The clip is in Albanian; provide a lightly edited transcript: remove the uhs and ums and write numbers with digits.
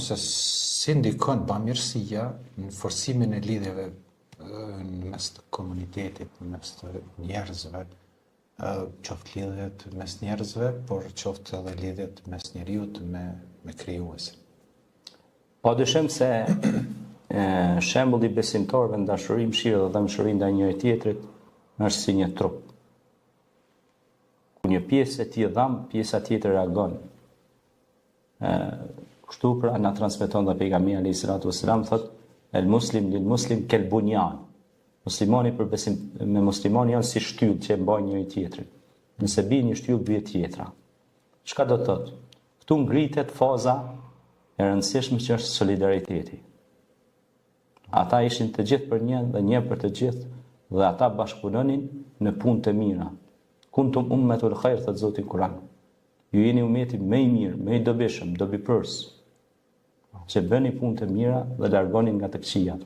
se si ndikon bamirësia në forcimin e lidhjeve në mes të komunitetit, në mes të njerëzve, qoftë lidhjet mes njerëzve, por qoftë edhe lidhjet mes njeriut me krijuesin. Padyshim se shembulli besimtarëve në dashuri, mëshirë dhe dëmshuri ndaj njëri tjetrit është si një trup. Kur një pjesë e tij dham, pjesa tjetër reagon. Kështu pra na transmeton dhe pejgamberi alayhis salatu wassalam thotë el muslim lil muslim kel bunyan. Muslimani me muslimani janë si shtyllë që mbajnë njëri tjetrin. Nëse bie një shtyllë bie tjetra. Çka do të thotë? Këtu ngritet faza e rëndësishme që është solidariteti. Ata ishin të gjithë për një dhe një për të gjithë dhe ata bashkëpunonin në punë të mira. Kuntum ummatul khair, thot Zoti në Kur'an. Ju jeni ummeti më i mirë, më i dobishëm, dobipërs, që bëni punë të mira dhe largonin nga të këqijat.